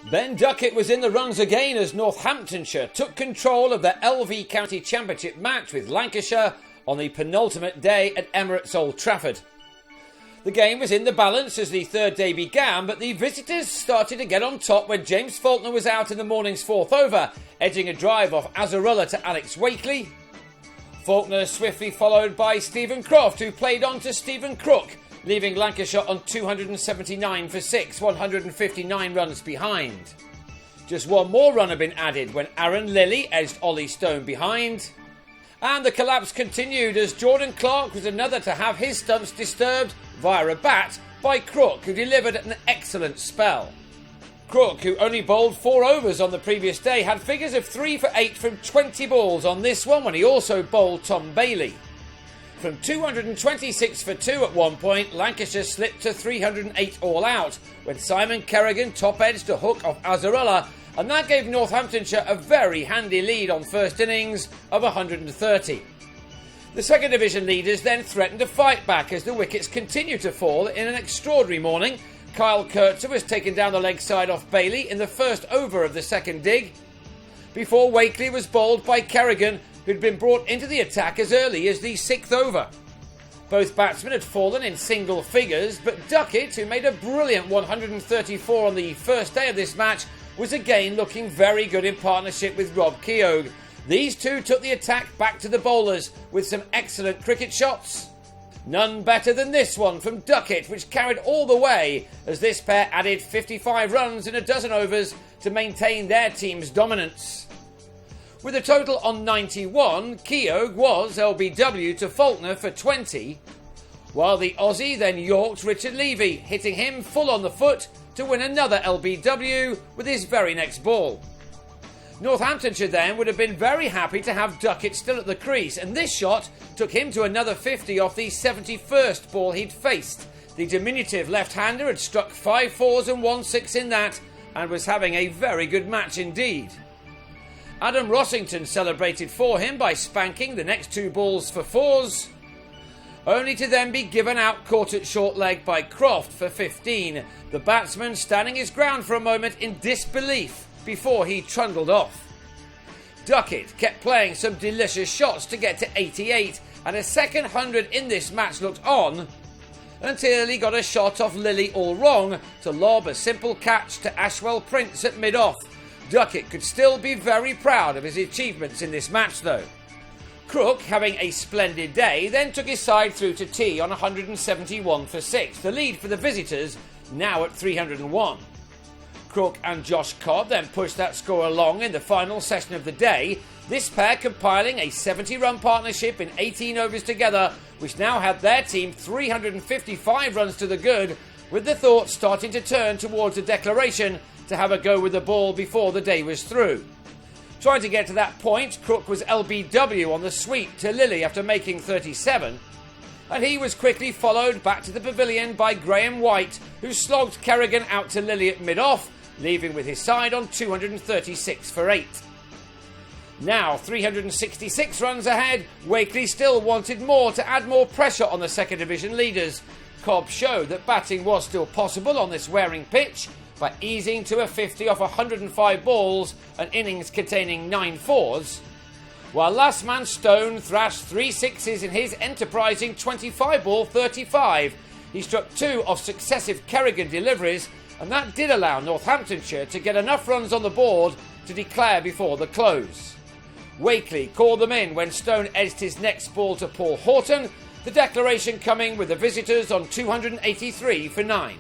Ben Duckett was in the runs again as Northamptonshire took control of the LV County Championship match with Lancashire on the penultimate day at Emirates Old Trafford. The game was in the balance as the third day began, but the visitors started to get on top when James Faulkner was out in the morning's fourth over, edging a drive off Azarullah to Alex Wakely. Faulkner swiftly followed by Stephen Croft, who played on to Stephen Crook, leaving Lancashire on 279 for 6, 159 runs behind. Just one more run had been added when Aaron Lilly edged Ollie Stone behind. And the collapse continued as Jordan Clark was another to have his stumps disturbed via a bat by Crook, who delivered an excellent spell. Crook, who only bowled 4 overs on the previous day, had figures of 3 for 8 from 20 balls on this one when he also bowled Tom Bailey. From 226 for 2 at one point, Lancashire slipped to 308 all out when Simon Kerrigan top-edged a hook off Azarullah, and that gave Northamptonshire a very handy lead on first innings of 130. The second division leaders then threatened to fight back as the wickets continued to fall in an extraordinary morning. Kyle Kurtzer was taken down the leg side off Bailey in the first over of the second dig, before Wakely was bowled by Kerrigan, who'd been brought into the attack as early as the 6th over. Both batsmen had fallen in single figures, but Duckett, who made a brilliant 134 on the first day of this match, was again looking very good in partnership with Rob Keogh. These two took the attack back to the bowlers with some excellent cricket shots. None better than this one from Duckett, which carried all the way as this pair added 55 runs in a dozen overs to maintain their team's dominance. With a total on 91, Keogh was LBW to Faulkner for 20, while the Aussie then yorked Richard Levy, hitting him full on the foot to win another LBW with his very next ball. Northamptonshire then would have been very happy to have Duckett still at the crease, and this shot took him to another 50 off the 71st ball he'd faced. The diminutive left-hander had struck 5 fours and 1 6 in that, and was having a very good match indeed. Adam Rossington celebrated for him by spanking the next 2 balls for 4s, only to then be given out caught at short leg by Croft for 15, the batsman standing his ground for a moment in disbelief before he trundled off. Duckett kept playing some delicious shots to get to 88, and a second 100 in this match looked on, until he got a shot off Lilly all wrong to lob a simple catch to Ashwell Prince at mid-off. Duckett could still be very proud of his achievements in this match though. Crook, having a splendid day, then took his side through to tea on 171 for 6, the lead for the visitors now at 301. Crook and Josh Cobb then pushed that score along in the final session of the day, this pair compiling a 70-run partnership in 18 overs together, which now had their team 355 runs to the good, with the thoughts starting to turn towards a declaration to have a go with the ball before the day was through. Trying to get to that point, Crook was LBW on the sweep to Lilly after making 37, and he was quickly followed back to the pavilion by Graham White, who slogged Kerrigan out to Lilly at mid-off, leaving with his side on 236 for 8. Now 366 runs ahead, Wakely still wanted more to add more pressure on the second division leaders. Cobb showed that batting was still possible on this wearing pitch by easing to a 50 off 105 balls, an innings containing 9 fours, while last man Stone thrashed 3 sixes in his enterprising 25-ball 35. He struck 2 off successive Kerrigan deliveries, and that did allow Northamptonshire to get enough runs on the board to declare before the close. Wakely called them in when Stone edged his next ball to Paul Horton, the declaration coming with the visitors on 283 for 9.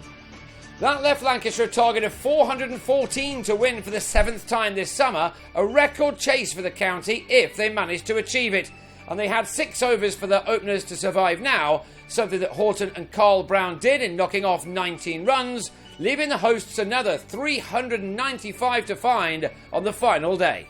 That left Lancashire a target of 414 to win for the 7th time this summer, a record chase for the county if they managed to achieve it. And they had 6 overs for their openers to survive now, something that Horton and Carl Brown did in knocking off 19 runs, leaving the hosts another 395 to find on the final day.